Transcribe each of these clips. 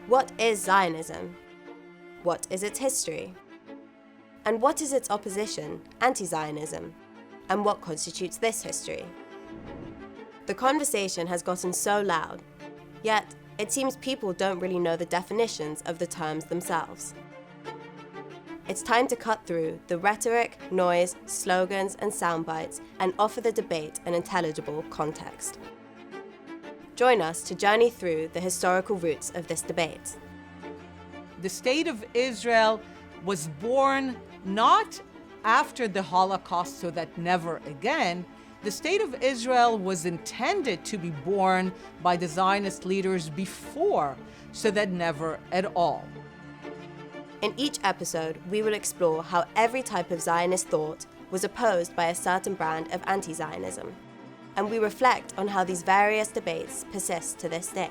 What is Zionism? What is its history? And what is its opposition, anti-Zionism? And what constitutes this history? The conversation has gotten so loud, yet it seems people don't really know the definitions of the terms themselves. It's time to cut through the rhetoric, noise, slogans, and soundbites and offer the debate an intelligible context. Join us to journey through the historical roots of this debate. The State of Israel was born not after the Holocaust, so that never again. The State of Israel was intended to be born by the Zionist leaders before, so that never at all. In each episode, we will explore how every type of Zionist thought was opposed by a certain brand of anti-Zionism, and we reflect on how these various debates persist to this day.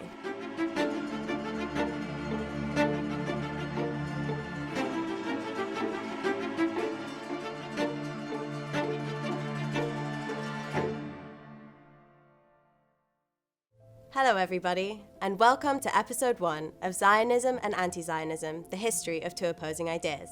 Hello everybody, and welcome to episode 1 of Zionism and Anti-Zionism, the history of two opposing ideas.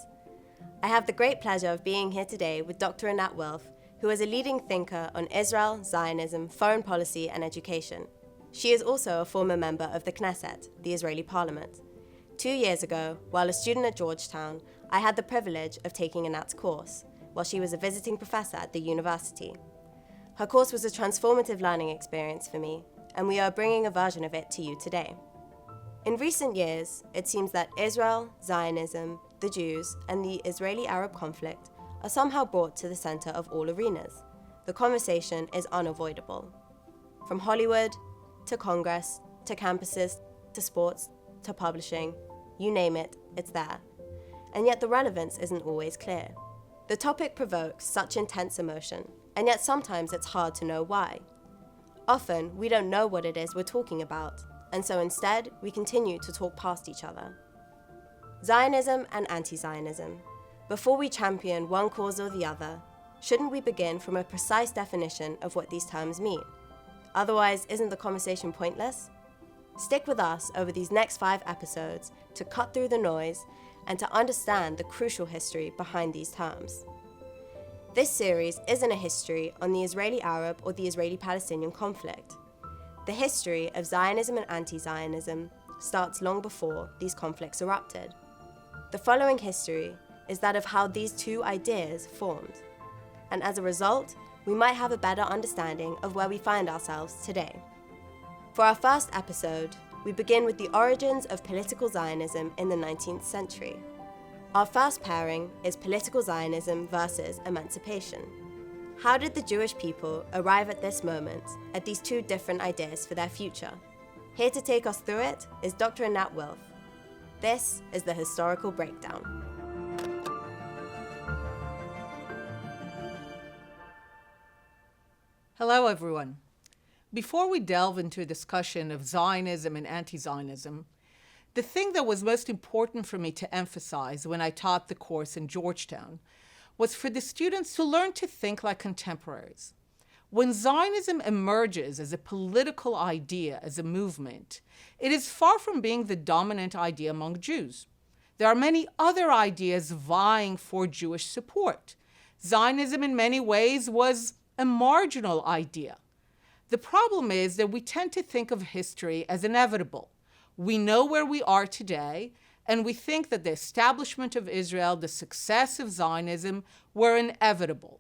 I have the great pleasure of being here today with Dr. Wilf, who is a leading thinker on Israel, Zionism, foreign policy and education. She is also a former member of the Knesset, the Israeli parliament. 2 years ago, while a student at Georgetown, I had the privilege of taking Anat's course, while she was a visiting professor at the university. Her course was a transformative learning experience for me, and we are bringing a version of it to you today. In recent years, it seems that Israel, Zionism, the Jews, and the Israeli-Arab conflict are somehow brought to the center of all arenas. The conversation is unavoidable. From Hollywood, to Congress, to campuses, to sports, to publishing, you name it, it's there. And yet the relevance isn't always clear. The topic provokes such intense emotion, and yet sometimes it's hard to know why. Often, we don't know what it is we're talking about, and so instead, we continue to talk past each other. Zionism and anti-Zionism. Before we champion one cause or the other, shouldn't we begin from a precise definition of what these terms mean? Otherwise, isn't the conversation pointless? Stick with us over these next 5 episodes to cut through the noise and to understand the crucial history behind these terms. This series isn't a history on the Israeli-Arab or the Israeli-Palestinian conflict. The history of Zionism and anti-Zionism starts long before these conflicts erupted. The following history is that of how these two ideas formed, and as a result, we might have a better understanding of where we find ourselves today. For our first episode, we begin with the origins of political Zionism in the 19th century. Our first pairing is political Zionism versus emancipation. How did the Jewish people arrive at this moment, at these two different ideas for their future? Here to take us through it is Dr. Wilf. This is the Historical Breakdown. Hello, everyone. Before we delve into a discussion of Zionism and anti-Zionism, the thing that was most important for me to emphasize when I taught the course in Georgetown was for the students to learn to think like contemporaries. When Zionism emerges as a political idea, as a movement, it is far from being the dominant idea among Jews. There are many other ideas vying for Jewish support. Zionism in many ways was a marginal idea. The problem is that we tend to think of history as inevitable. We know where we are today, and we think that the establishment of Israel, the success of Zionism, were inevitable.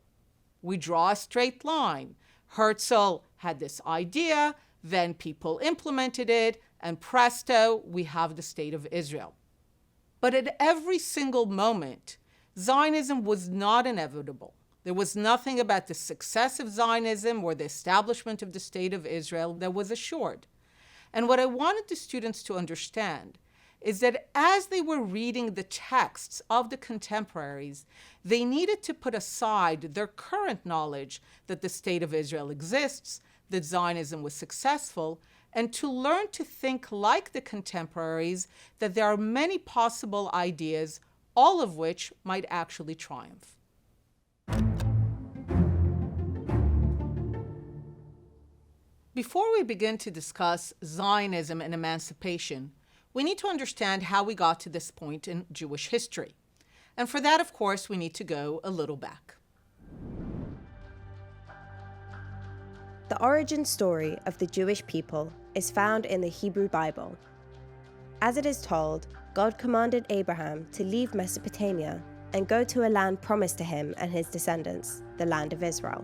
We draw a straight line. Herzl had this idea, then people implemented it, and presto, we have the State of Israel. But at every single moment, Zionism was not inevitable. There was nothing about the success of Zionism or the establishment of the State of Israel that was assured. And what I wanted the students to understand is that as they were reading the texts of the contemporaries, they needed to put aside their current knowledge that the State of Israel exists, that Zionism was successful, and to learn to think like the contemporaries, that there are many possible ideas, all of which might actually triumph. Before we begin to discuss Zionism and emancipation, we need to understand how we got to this point in Jewish history. And for that, of course, we need to go a little back. The origin story of the Jewish people is found in the Hebrew Bible. As it is told, God commanded Abraham to leave Mesopotamia and go to a land promised to him and his descendants, the land of Israel.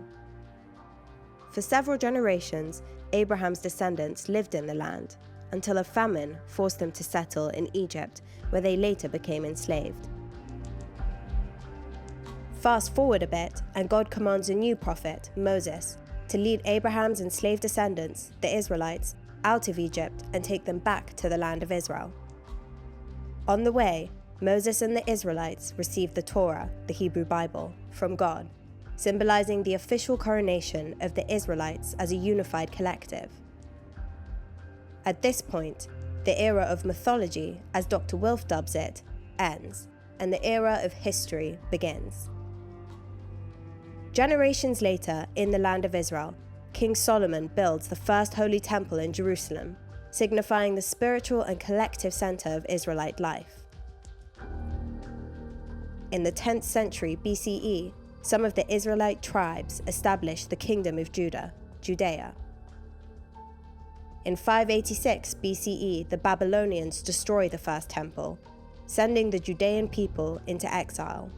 For several generations, Abraham's descendants lived in the land until a famine forced them to settle in Egypt, where they later became enslaved. Fast forward a bit, and God commands a new prophet, Moses, to lead Abraham's enslaved descendants, the Israelites, out of Egypt and take them back to the land of Israel. On the way, Moses and the Israelites received the Torah, the Hebrew Bible, from God, symbolizing the official coronation of the Israelites as a unified collective. At this point, the era of mythology, as Dr. Wilf dubs it, ends, and the era of history begins. Generations later, in the land of Israel, King Solomon builds the first holy temple in Jerusalem, signifying the spiritual and collective center of Israelite life. In the 10th century BCE, some of the Israelite tribes established the Kingdom of Judah, Judea. In 586 BCE, the Babylonians destroy the first temple, sending the Judean people into exile.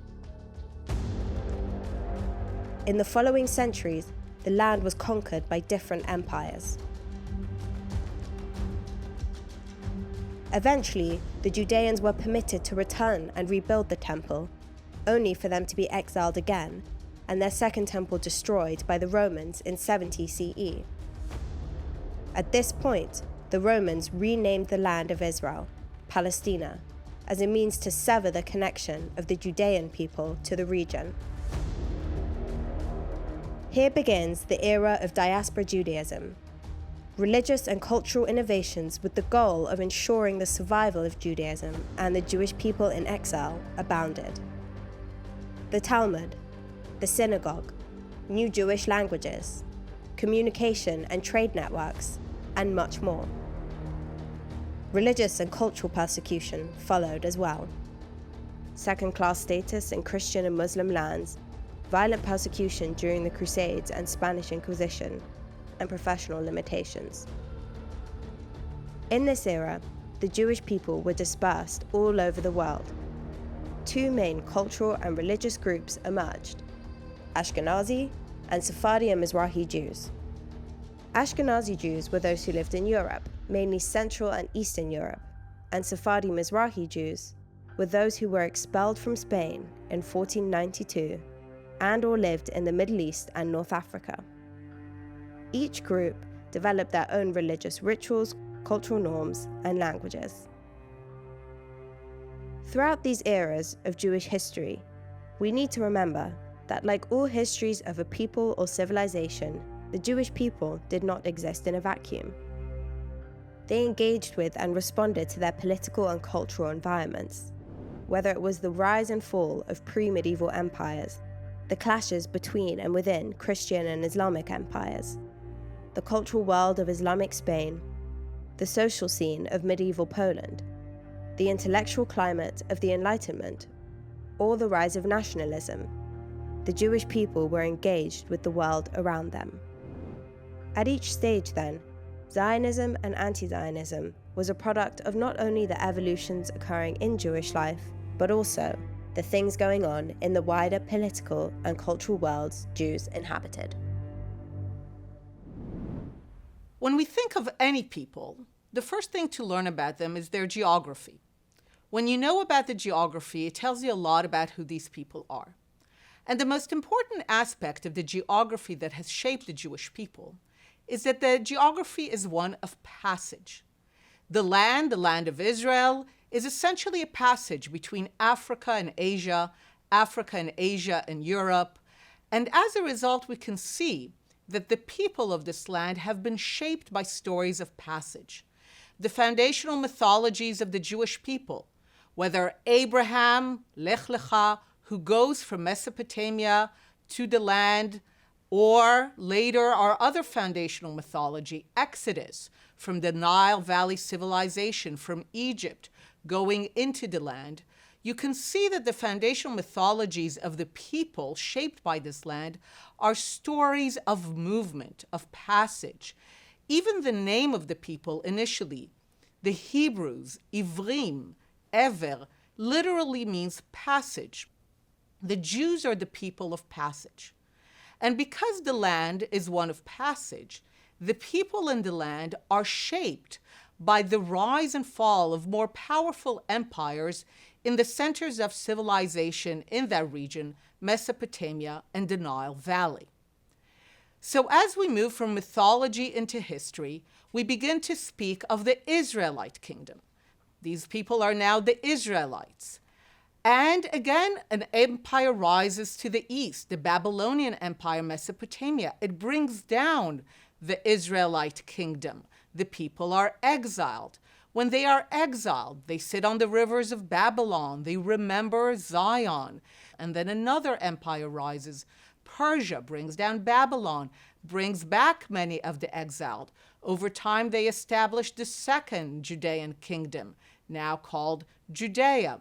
In the following centuries, the land was conquered by different empires. Eventually, the Judeans were permitted to return and rebuild the temple, only for them to be exiled again, and their second temple destroyed by the Romans in 70 CE. At this point, the Romans renamed the land of Israel, Palestina, as a means to sever the connection of the Judean people to the region. Here begins the era of Diaspora Judaism, religious and cultural innovations with the goal of ensuring the survival of Judaism and the Jewish people in exile abounded. The Talmud, the synagogue, new Jewish languages, communication and trade networks, and much more. Religious and cultural persecution followed as well. Second-class status in Christian and Muslim lands, violent persecution during the Crusades and Spanish Inquisition, and professional limitations. In this era, the Jewish people were dispersed all over the world. Two main cultural and religious groups emerged: Ashkenazi and Sephardi and Mizrahi Jews. Ashkenazi Jews were those who lived in Europe, mainly Central and Eastern Europe, and Sephardi Mizrahi Jews were those who were expelled from Spain in 1492 and or lived in the Middle East and North Africa. Each group developed their own religious rituals, cultural norms, and languages. Throughout these eras of Jewish history, we need to remember that, like all histories of a people or civilization, the Jewish people did not exist in a vacuum. They engaged with and responded to their political and cultural environments, whether it was the rise and fall of pre-medieval empires, the clashes between and within Christian and Islamic empires, the cultural world of Islamic Spain, the social scene of medieval Poland, the intellectual climate of the Enlightenment, or the rise of nationalism. The Jewish people were engaged with the world around them. At each stage, then, Zionism and anti-Zionism was a product of not only the evolutions occurring in Jewish life, but also the things going on in the wider political and cultural worlds Jews inhabited. When we think of any people, the first thing to learn about them is their geography. When you know about the geography, it tells you a lot about who these people are. And the most important aspect of the geography that has shaped the Jewish people is that the geography is one of passage. The land of Israel, is essentially a passage between Africa and Asia and Europe, and as a result, we can see that the people of this land have been shaped by stories of passage. The foundational mythologies of the Jewish people, whether Abraham, Lech Lecha, who goes from Mesopotamia to the land Or later, our other foundational mythology, Exodus, from the Nile Valley civilization, from Egypt, going into the land, you can see that the foundational mythologies of the people shaped by this land are stories of movement, of passage. Even the name of the people initially, the Hebrews, Ivrim, Ever, literally means passage. The Jews are the people of passage. And because the land is one of passage, the people in the land are shaped by the rise and fall of more powerful empires in the centers of civilization in that region, Mesopotamia and the Nile Valley. So as we move from mythology into history, we begin to speak of the Israelite kingdom. These people are now the Israelites. And again, an empire rises to the east, the Babylonian Empire, Mesopotamia. It brings down the Israelite kingdom. The people are exiled. When they are exiled, they sit on the rivers of Babylon. They remember Zion. And then another empire rises. Persia brings down Babylon, brings back many of the exiled. Over time, they established the second Judean kingdom, now called Judea.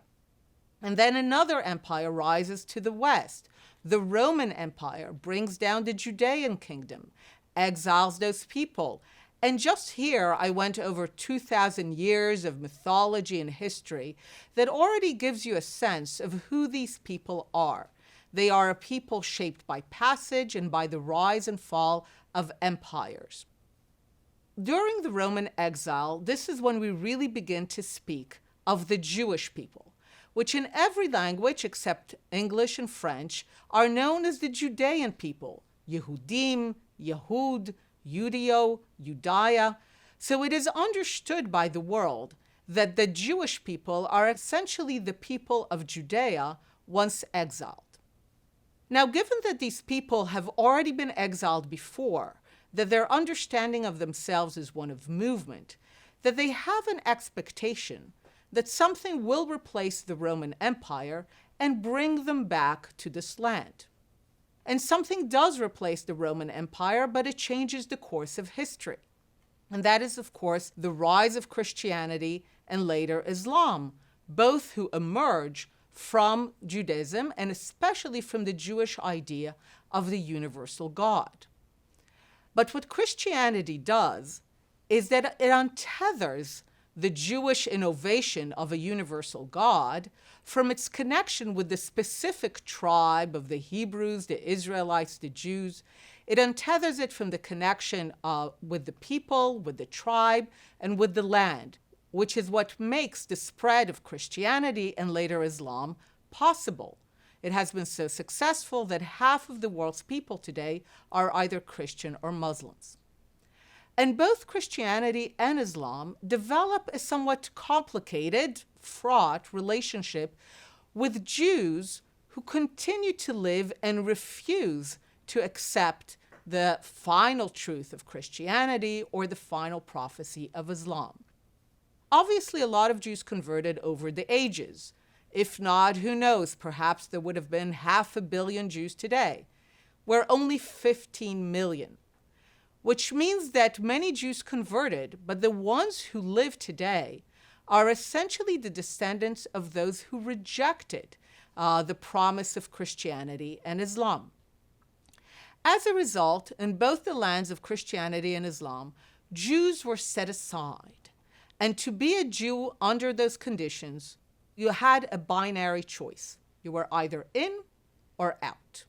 And then another empire rises to the west. The Roman Empire brings down the Judean kingdom, exiles those people. And just here, I went over 2,000 years of mythology and history that already gives you a sense of who these people are. They are a people shaped by passage and by the rise and fall of empires. During the Roman exile, this is when we really begin to speak of the Jewish people, which in every language except English and French are known as the Judean people, Yehudim, Yehud, Judeo, Judea. So it is understood by the world that the Jewish people are essentially the people of Judea once exiled. Now, given that these people have already been exiled before, that their understanding of themselves is one of movement, that they have an expectation that something will replace the Roman Empire and bring them back to this land. And something does replace the Roman Empire, but it changes the course of history. And that is, of course, the rise of Christianity and later Islam, both who emerge from Judaism and especially from the Jewish idea of the universal God. But what Christianity does is that it untethers the Jewish innovation of a universal God from its connection with the specific tribe of the Hebrews, the Israelites, the Jews. It untethers it from the connection with the people, with the tribe, and with the land, which is what makes the spread of Christianity and later Islam possible. It has been so successful that half of the world's people today are either Christian or Muslims. And both Christianity and Islam develop a somewhat complicated, fraught relationship with Jews who continue to live and refuse to accept the final truth of Christianity or the final prophecy of Islam. Obviously, a lot of Jews converted over the ages. If not, who knows, perhaps there would have been 500 million Jews today. We're only 15 million. Which means that many Jews converted, but the ones who live today are essentially the descendants of those who rejected the promise of Christianity and Islam. As a result, in both the lands of Christianity and Islam, Jews were set aside. And to be a Jew under those conditions, you had a binary choice. You were either in or out.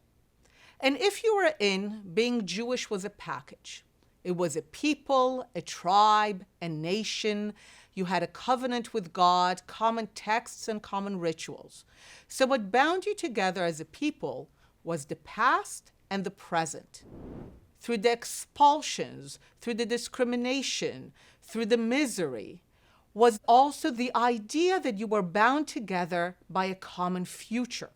And if you were in, being Jewish was a package. It was a people, a tribe, a nation. You had a covenant with God, common texts and common rituals. So what bound you together as a people was the past and the present. Through the expulsions, through the discrimination, through the misery, was also the idea that you were bound together by a common future.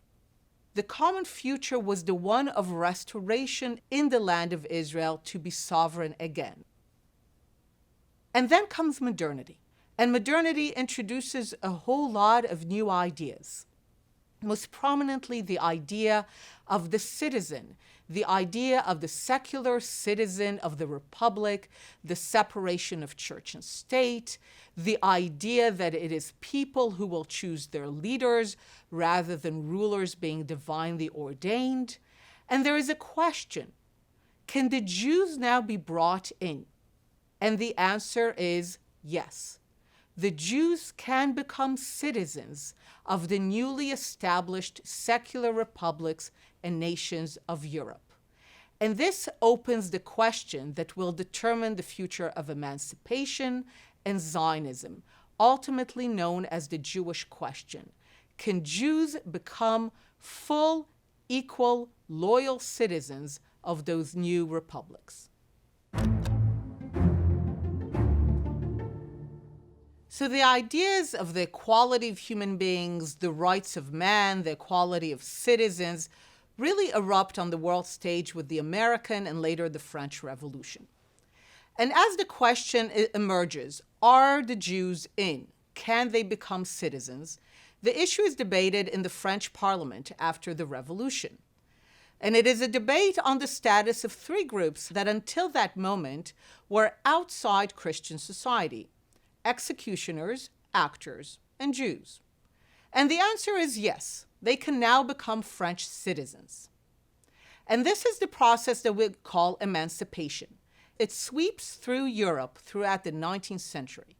The common future was the one of restoration in the land of Israel to be sovereign again. And then comes modernity. And modernity introduces a whole lot of new ideas. Most prominently, the idea of the citizen, the idea of the secular citizen of the republic, the separation of church and state, the idea that it is people who will choose their leaders rather than rulers being divinely ordained. And there is a question: can the Jews now be brought in? And the answer is yes. The Jews can become citizens of the newly established secular republics and nations of Europe. And this opens the question that will determine the future of emancipation and Zionism, ultimately known as the Jewish question. Can Jews become full, equal, loyal citizens of those new republics? So the ideas of the equality of human beings, the rights of man, the equality of citizens, really erupt on the world stage with the American and later the French Revolution. And as the question emerges, are the Jews in? Can they become citizens? The issue is debated in the French Parliament after the Revolution. And it is a debate on the status of three groups that until that moment were outside Christian society: executioners, actors, and Jews. And the answer is yes, they can now become French citizens. And this is the process that we call emancipation. It sweeps through Europe throughout the 19th century.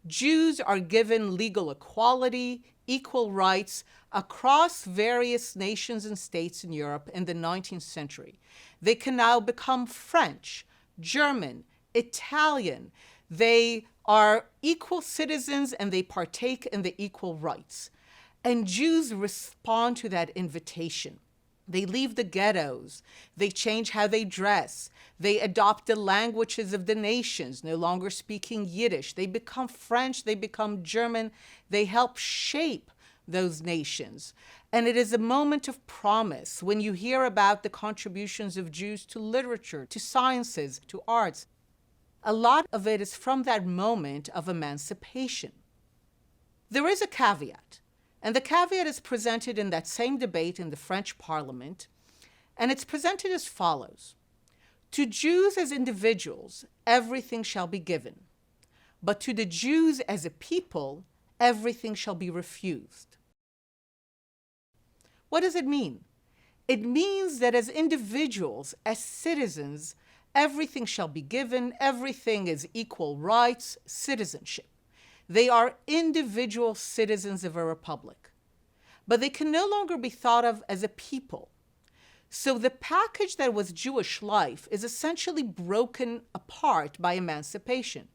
Jews are given legal equality, equal rights across various nations and states in Europe in the 19th century. They can now become French, German, Italian. They are equal citizens and they partake in the equal rights. And Jews respond to that invitation. They leave the ghettos. They change how they dress. They adopt the languages of the nations, no longer speaking Yiddish. They become French. They become German. They help shape those nations. And it is a moment of promise when you hear about the contributions of Jews to literature, to sciences, to arts. A lot of it is from that moment of emancipation. There is a caveat. And the caveat is presented in that same debate in the French Parliament, and it's presented as follows: to Jews as individuals, everything shall be given, but to the Jews as a people, everything shall be refused. What does it mean? It means that as individuals, as citizens, everything shall be given, everything is equal rights, citizenship. They are individual citizens of a republic, but they can no longer be thought of as a people. So the package that was Jewish life is essentially broken apart by emancipation.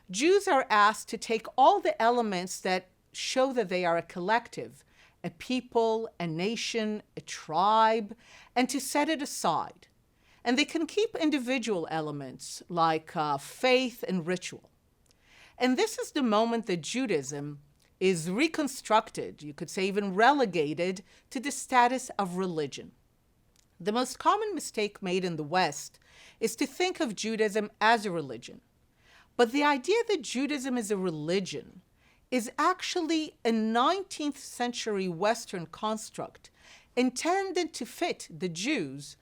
Jews are asked to take all the elements that show that they are a collective, a people, a nation, a tribe, and to set it aside. And they can keep individual elements like faith and ritual. And this is the moment that Judaism is reconstructed, you could say even relegated, to the status of religion. The most common mistake made in the West is to think of Judaism as a religion. But the idea that Judaism is a religion is actually a 19th century Western construct intended to fit the Jews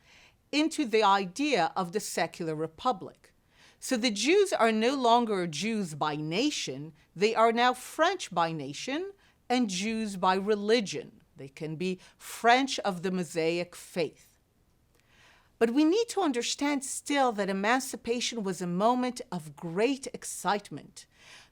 into the idea of the secular republic. So the Jews are no longer Jews by nation, they are now French by nation and Jews by religion. They can be French of the Mosaic faith. But we need to understand still that emancipation was a moment of great excitement.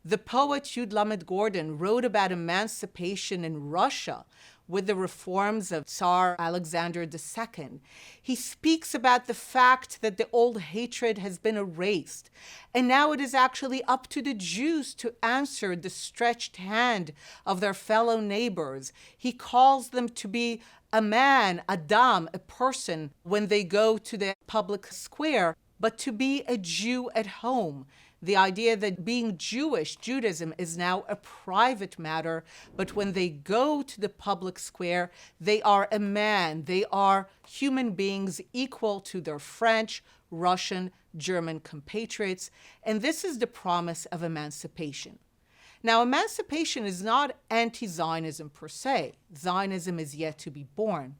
The poet Yud Lamed Gordon wrote about emancipation in Russia with the reforms of Tsar Alexander II. He speaks about the fact that the old hatred has been erased, and now it is actually up to the Jews to answer the stretched hand of their fellow neighbors. He calls them to be a man, Adam, a person, when they go to the public square, but to be a Jew at home. The idea that being Jewish, Judaism, is now a private matter, but when they go to the public square, they are a man. They are human beings equal to their French, Russian, German compatriots. And this is the promise of emancipation. Now, emancipation is not anti-Zionism per se. Zionism is yet to be born.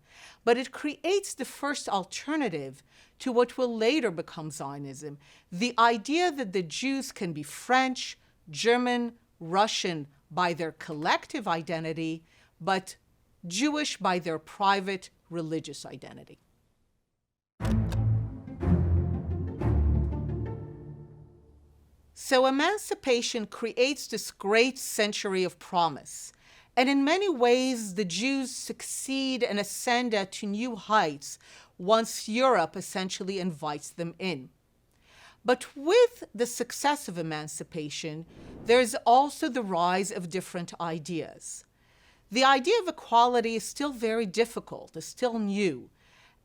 But it creates the first alternative to what will later become Zionism, the idea that the Jews can be French, German, Russian by their collective identity, but Jewish by their private religious identity. So emancipation creates this great century of promise. And in many ways, the Jews succeed and ascend to new heights once Europe essentially invites them in. But with the success of emancipation, there's also the rise of different ideas. The idea of equality is still very difficult, is still new.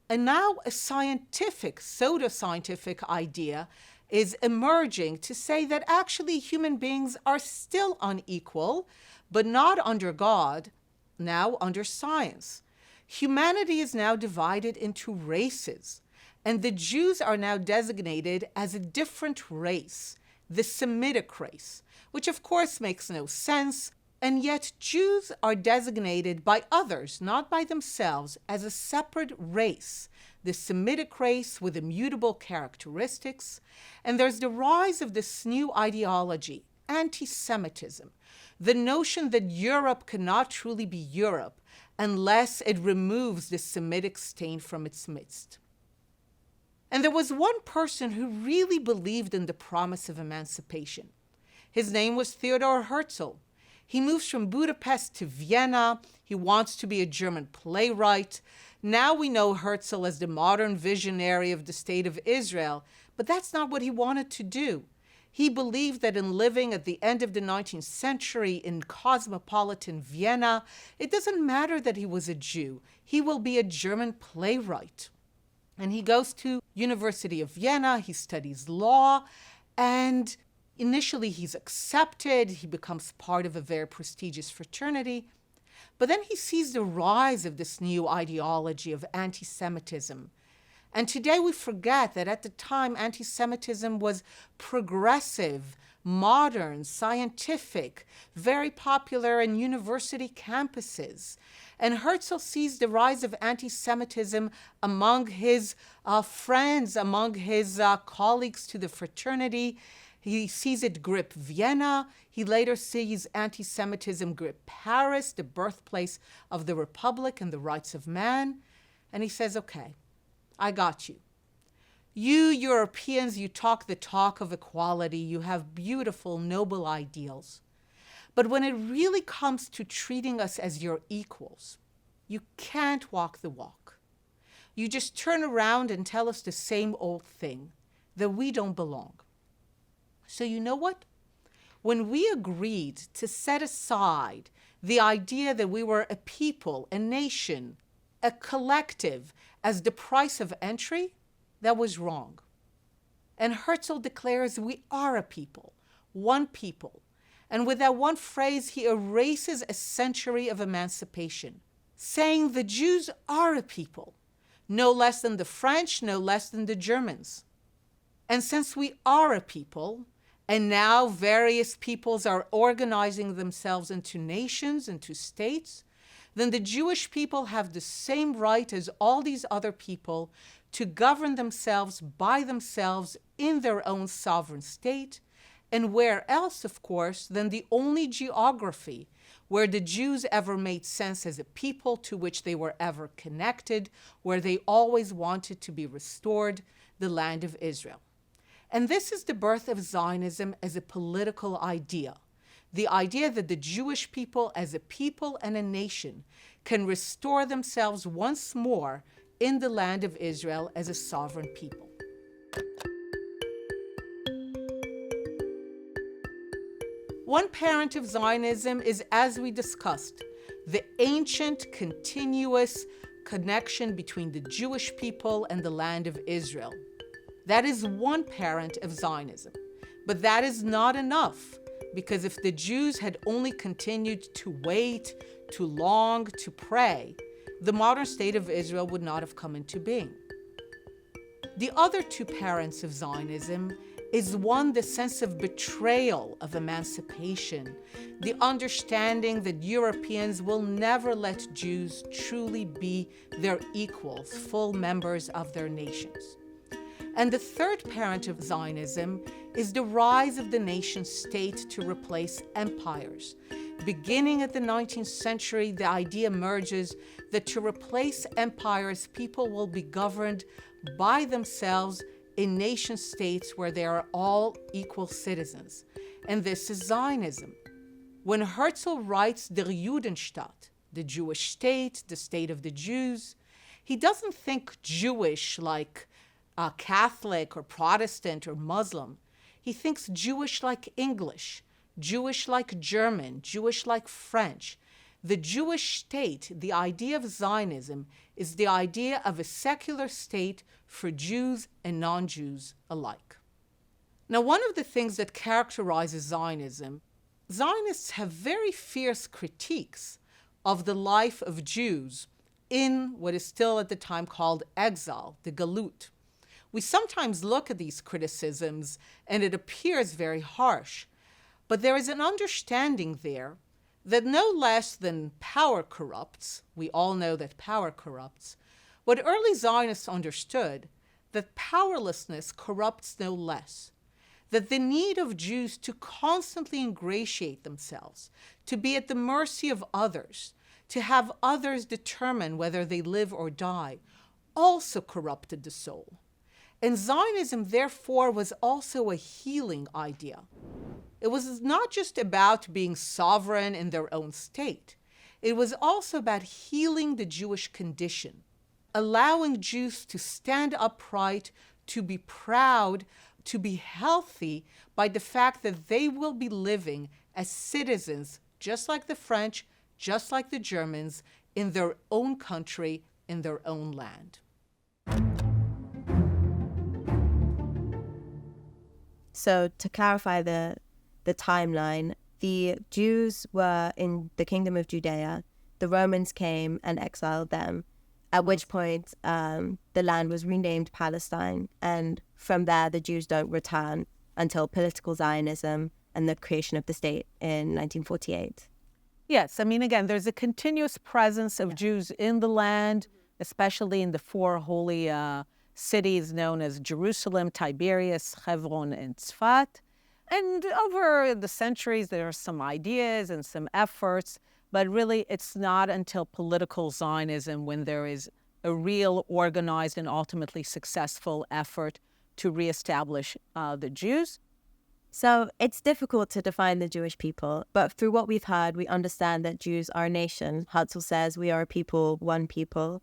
And now a scientific, pseudo-scientific idea is emerging to say that actually human beings are still unequal, but not under God, now under science. Humanity is now divided into races, and the Jews are now designated as a different race, the Semitic race, which of course makes no sense, and yet Jews are designated by others, not by themselves, as a separate race, the Semitic race with immutable characteristics. And there's the rise of this new ideology, anti-Semitism, the notion that Europe cannot truly be Europe unless it removes the Semitic stain from its midst. And there was one person who really believed in the promise of emancipation. His name was Theodor Herzl. He moves from Budapest to Vienna. He wants to be a German playwright. Now we know Herzl as the modern visionary of the state of Israel, but that's not what he wanted to do. He believed that in living at the end of the 19th century in cosmopolitan Vienna, it doesn't matter that he was a Jew. He will be a German playwright. And he goes to University of Vienna, he studies law, and initially he's accepted, he becomes part of a very prestigious fraternity. But then he sees the rise of this new ideology of anti-Semitism. And today we forget that at the time, anti-Semitism was progressive, modern, scientific, very popular in university campuses. And Herzl sees the rise of anti-Semitism among his friends, among his colleagues to the fraternity. He sees it grip Vienna. He later sees anti-Semitism grip Paris, the birthplace of the Republic and the rights of man. And he says, okay, I got you. You Europeans, you talk the talk of equality. You have beautiful, noble ideals. But when it really comes to treating us as your equals, you can't walk the walk. You just turn around and tell us the same old thing, that we don't belong. So you know what? When we agreed to set aside the idea that we were a people, a nation, a collective as the price of entry, that was wrong. And Herzl declares we are a people, one people. And with that one phrase, he erases a century of emancipation, saying the Jews are a people, no less than the French, no less than the Germans. And since we are a people, and now various peoples are organizing themselves into nations, into states, then the Jewish people have the same right as all these other people to govern themselves by themselves in their own sovereign state, and where else, of course, than the only geography where the Jews ever made sense as a people to which they were ever connected, where they always wanted to be restored, the land of Israel. And this is the birth of Zionism as a political idea. The idea that the Jewish people as a people and a nation can restore themselves once more in the land of Israel as a sovereign people. One parent of Zionism is, as we discussed, the ancient, continuous connection between the Jewish people and the land of Israel. That is one parent of Zionism. But that is not enough, because if the Jews had only continued to wait, to long, to pray, the modern state of Israel would not have come into being. The other two parents of Zionism is one, the sense of betrayal of emancipation, the understanding that Europeans will never let Jews truly be their equals, full members of their nations. And the third parent of Zionism is the rise of the nation state to replace empires. Beginning at the 19th century, the idea emerges that to replace empires, people will be governed by themselves in nation states where they are all equal citizens. And this is Zionism. When Herzl writes Der Judenstaat, the Jewish state, the state of the Jews, he doesn't think Jewish like Catholic or Protestant or Muslim. He thinks Jewish like English, Jewish like German, Jewish like French. The Jewish state, the idea of Zionism, is the idea of a secular state for Jews and non-Jews alike. Now, one of the things that characterizes Zionism, Zionists have very fierce critiques of the life of Jews in what is still at the time called exile, the galut. We sometimes look at these criticisms and it appears very harsh, but there is an understanding there that no less than power corrupts, we all know that power corrupts, what early Zionists understood, that powerlessness corrupts no less, that the need of Jews to constantly ingratiate themselves, to be at the mercy of others, to have others determine whether they live or die, also corrupted the soul. And Zionism, therefore, was also a healing idea. It was not just about being sovereign in their own state. It was also about healing the Jewish condition, allowing Jews to stand upright, to be proud, to be healthy by the fact that they will be living as citizens, just like the French, just like the Germans, in their own country, in their own land. So to clarify the timeline, the Jews were in the kingdom of Judea. The Romans came and exiled them, at which point the land was renamed Palestine. And from there, the Jews don't return until political Zionism and the creation of the state in 1948. Yes, I mean, again, there's a continuous presence of Jews in the land, especially in the four holy cities known as Jerusalem, Tiberias, Hebron, and Tzfat. And over the centuries, there are some ideas and some efforts, but really it's not until political Zionism when there is a real organized and ultimately successful effort to reestablish the Jews. So it's difficult to define the Jewish people, but through what we've heard, we understand that Jews are a nation. Herzl says we are a people, one people,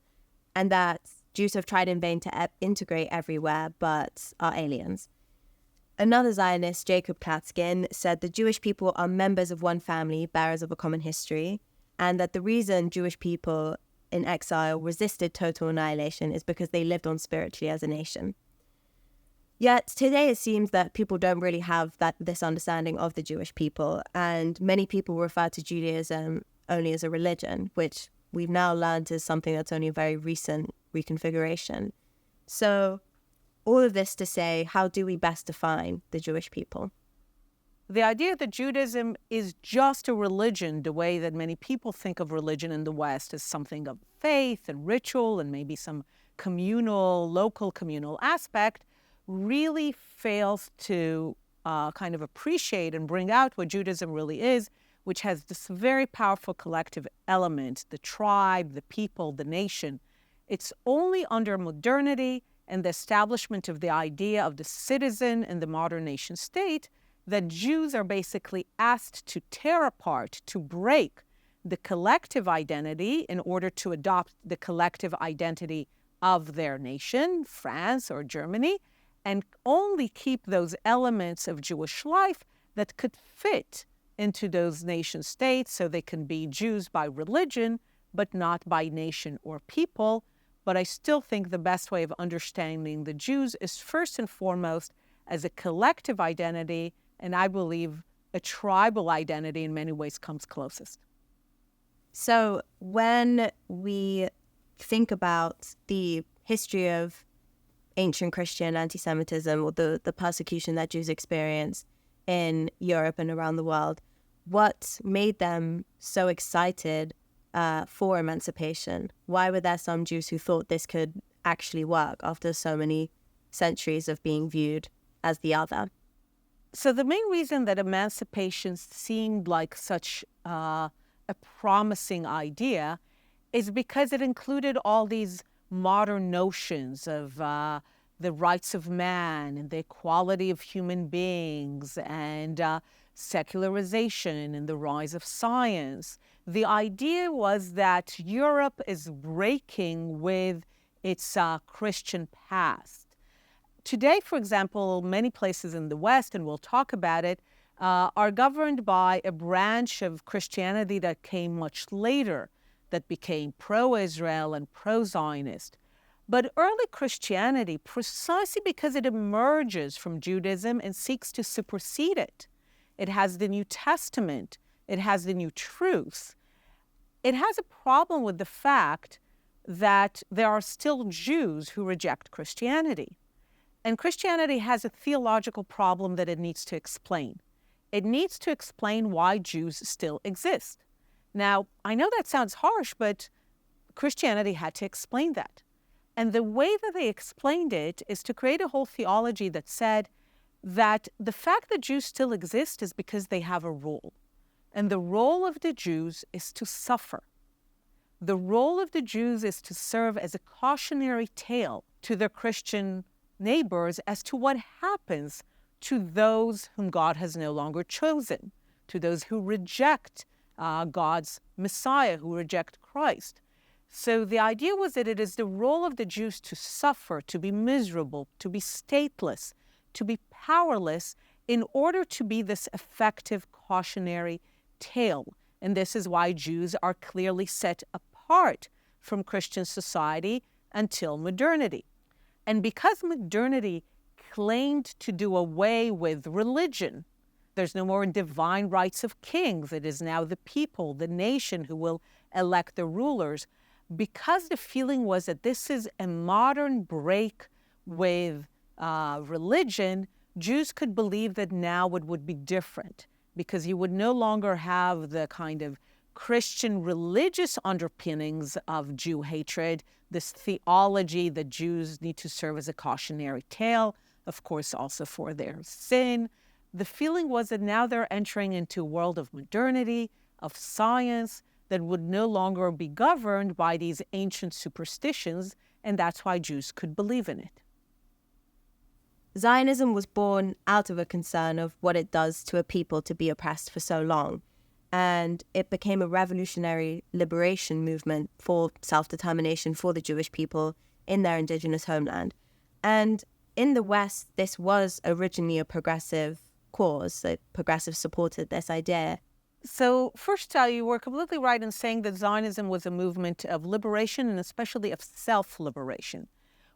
and that Jews have tried in vain to integrate everywhere, but are aliens. Another Zionist, Jacob Klatskin, said the Jewish people are members of one family, bearers of a common history, and that the reason Jewish people in exile resisted total annihilation is because they lived on spiritually as a nation. Yet today it seems that people don't really have this understanding of the Jewish people, and many people refer to Judaism only as a religion, which we've now learned is something that's only a very recent reconfiguration. So all of this to say, how do we best define the Jewish people? The idea that Judaism is just a religion, the way that many people think of religion in the West as something of faith and ritual and maybe some local communal aspect, really fails to kind of appreciate and bring out what Judaism really is, which has this very powerful collective element, the tribe, the people, the nation. It's only under modernity and the establishment of the idea of the citizen in the modern nation state that Jews are basically asked to tear apart, to break the collective identity in order to adopt the collective identity of their nation, France or Germany, and only keep those elements of Jewish life that could fit into those nation states so they can be Jews by religion, but not by nation or people. But I still think the best way of understanding the Jews is first and foremost as a collective identity, and I believe a tribal identity in many ways comes closest. So when we think about the history of ancient Christian anti-Semitism or the persecution that Jews experienced in Europe and around the world, what made them so excited for emancipation? Why were there some Jews who thought this could actually work after so many centuries of being viewed as the other? So the main reason that emancipation seemed like such a promising idea is because it included all these modern notions of the rights of man and the equality of human beings and secularization and the rise of science. The idea was that Europe is breaking with its Christian past. Today, for example, many places in the West, and we'll talk about it, are governed by a branch of Christianity that came much later, that became pro-Israel and pro-Zionist. But early Christianity, precisely because it emerges from Judaism and seeks to supersede it, it has the New Testament, it has the new truth, it has a problem with the fact that there are still Jews who reject Christianity. And Christianity has a theological problem that it needs to explain. It needs to explain why Jews still exist. Now, I know that sounds harsh, but Christianity had to explain that. And the way that they explained it is to create a whole theology that said that the fact that Jews still exist is because they have a role. And the role of the Jews is to suffer. The role of the Jews is to serve as a cautionary tale to their Christian neighbors as to what happens to those whom God has no longer chosen, to those who reject God's Messiah, who reject Christ. So the idea was that it is the role of the Jews to suffer, to be miserable, to be stateless, to be powerless in order to be this effective cautionary tale. And this is why Jews are clearly set apart from Christian society until modernity. And because modernity claimed to do away with religion, there's no more divine rights of kings. It is now the people, the nation, who will elect the rulers. Because the feeling was that this is a modern break with religion, Jews could believe that now it would be different, because you would no longer have the kind of Christian religious underpinnings of Jew hatred, this theology that Jews need to serve as a cautionary tale, of course also for their sin. The feeling was that now they're entering into a world of modernity, of science, that would no longer be governed by these ancient superstitions, and that's why Jews could believe in it. Zionism was born out of a concern of what it does to a people to be oppressed for so long, and it became a revolutionary liberation movement for self-determination for the Jewish people in their indigenous homeland. And in the West, this was originally a progressive cause, so progressives supported this idea. So first, you were completely right in saying that Zionism was a movement of liberation and especially of self-liberation.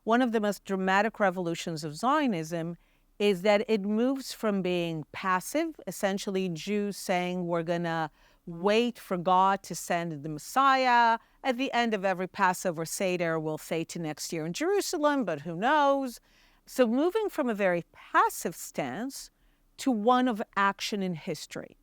One of the most dramatic revolutions of Zionism is that it moves from being passive, essentially Jews saying we're going to wait for God to send the Messiah. At the end of every Passover Seder, we'll say to next year in Jerusalem, but who knows? So moving from a very passive stance to one of action in history.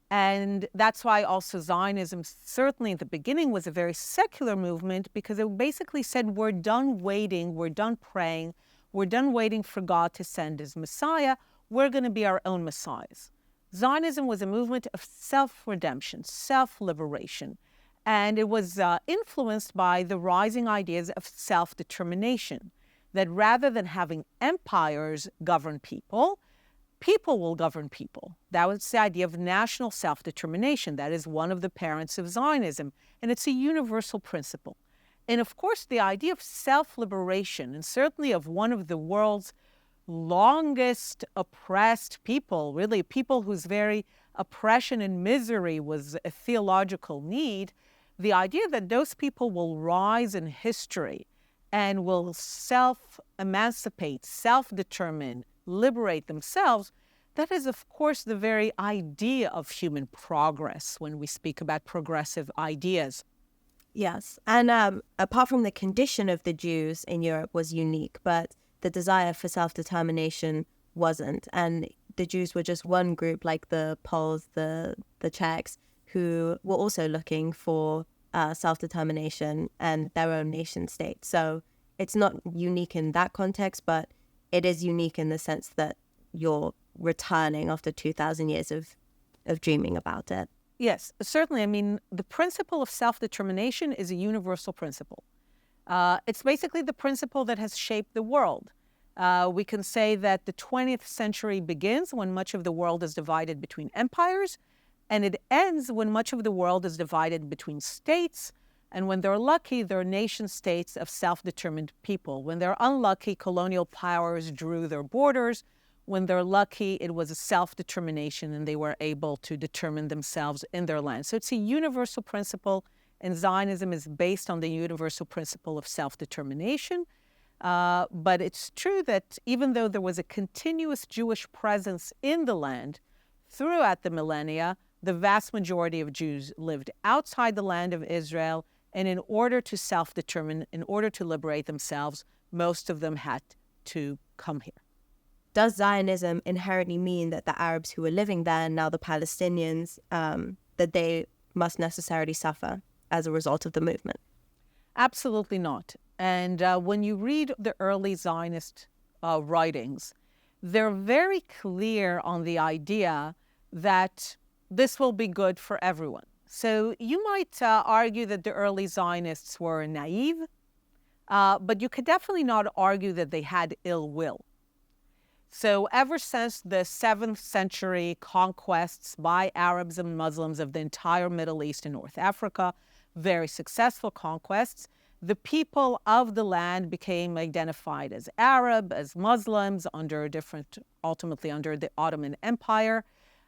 And that's why also Zionism, certainly at the beginning, was a very secular movement, because it basically said, we're done waiting, we're done praying, we're done waiting for God to send his Messiah, we're going to be our own messiahs. Zionism was a movement of self-redemption, self-liberation, and it was influenced by the rising ideas of self-determination, that rather than having empires govern people, people will govern people. That was the idea of national self-determination. That is one of the parents of Zionism, and it's a universal principle. And of course, the idea of self-liberation, and certainly of one of the world's longest oppressed people, really people whose very oppression and misery was a theological need, the idea that those people will rise in history and will self-emancipate, self-determine, liberate themselves, that is, of course, the very idea of human progress when we speak about progressive ideas. Yes. And apart from the condition of the Jews in Europe was unique, but the desire for self-determination wasn't. And the Jews were just one group, like the Poles, the Czechs, who were also looking for self-determination and their own nation state. So it's not unique in that context, but it is unique in the sense that you're returning after 2,000 years of dreaming about it. Yes, certainly. I mean, the principle of self-determination is a universal principle. It's basically the principle that has shaped the world. We can say that the 20th century begins when much of the world is divided between empires, and it ends when much of the world is divided between states. And when they're lucky, they're nation states of self-determined people. When they're unlucky, colonial powers drew their borders. When they're lucky, it was a self-determination and they were able to determine themselves in their land. So it's a universal principle, and Zionism is based on the universal principle of self-determination. But it's true that even though there was a continuous Jewish presence in the land throughout the millennia, the vast majority of Jews lived outside the land of Israel, and in order to self-determine, in order to liberate themselves, most of them had to come here. Does Zionism inherently mean that the Arabs who were living there, and now the Palestinians, that they must necessarily suffer as a result of the movement? Absolutely not. And when you read the early Zionist writings, they're very clear on the idea that this will be good for everyone. So you might argue that the early Zionists were naive, but you could definitely not argue that they had ill will. So ever since the 7th century conquests by Arabs and Muslims of the entire Middle East and North Africa, very successful conquests, the people of the land became identified as Arab, as Muslims, ultimately under the Ottoman Empire.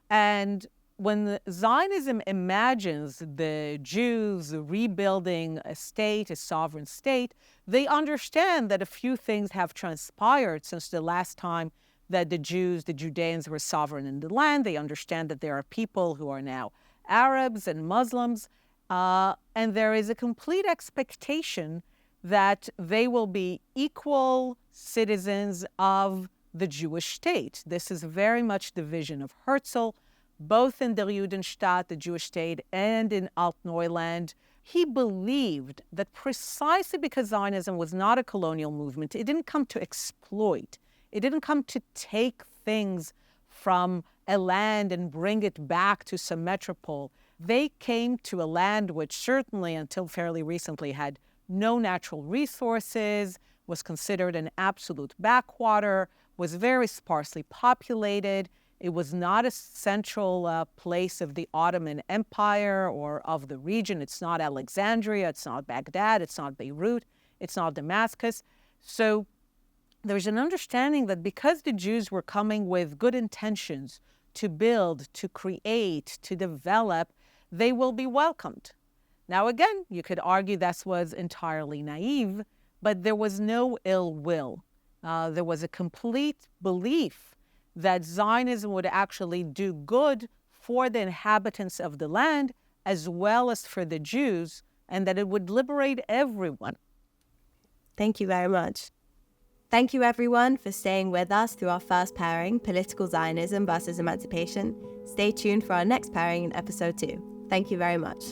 And when Zionism imagines the Jews rebuilding a state, a sovereign state, they understand that a few things have transpired since the last time that the Jews, the Judeans, were sovereign in the land. They understand that there are people who are now Arabs and Muslims, and there is a complete expectation that they will be equal citizens of the Jewish state. This is very much the vision of Herzl, both in der Judenstaat, the Jewish state, and in Altneuland. He believed that precisely because Zionism was not a colonial movement, it didn't come to exploit. It didn't come to take things from a land and bring it back to some metropole. They came to a land which certainly, until fairly recently, had no natural resources, was considered an absolute backwater, was very sparsely populated. It was not a central place of the Ottoman Empire or of the region. It's not Alexandria, it's not Baghdad, it's not Beirut, it's not Damascus. So there's an understanding that because the Jews were coming with good intentions to build, to create, to develop, they will be welcomed. Now, again, you could argue that was entirely naive, but there was no ill will. There was a complete belief that Zionism would actually do good for the inhabitants of the land as well as for the Jews, and that it would liberate everyone. Thank you very much. Thank you, everyone, for staying with us through our first pairing, Political Zionism versus Emancipation. Stay tuned for our next pairing in episode 2. Thank you very much.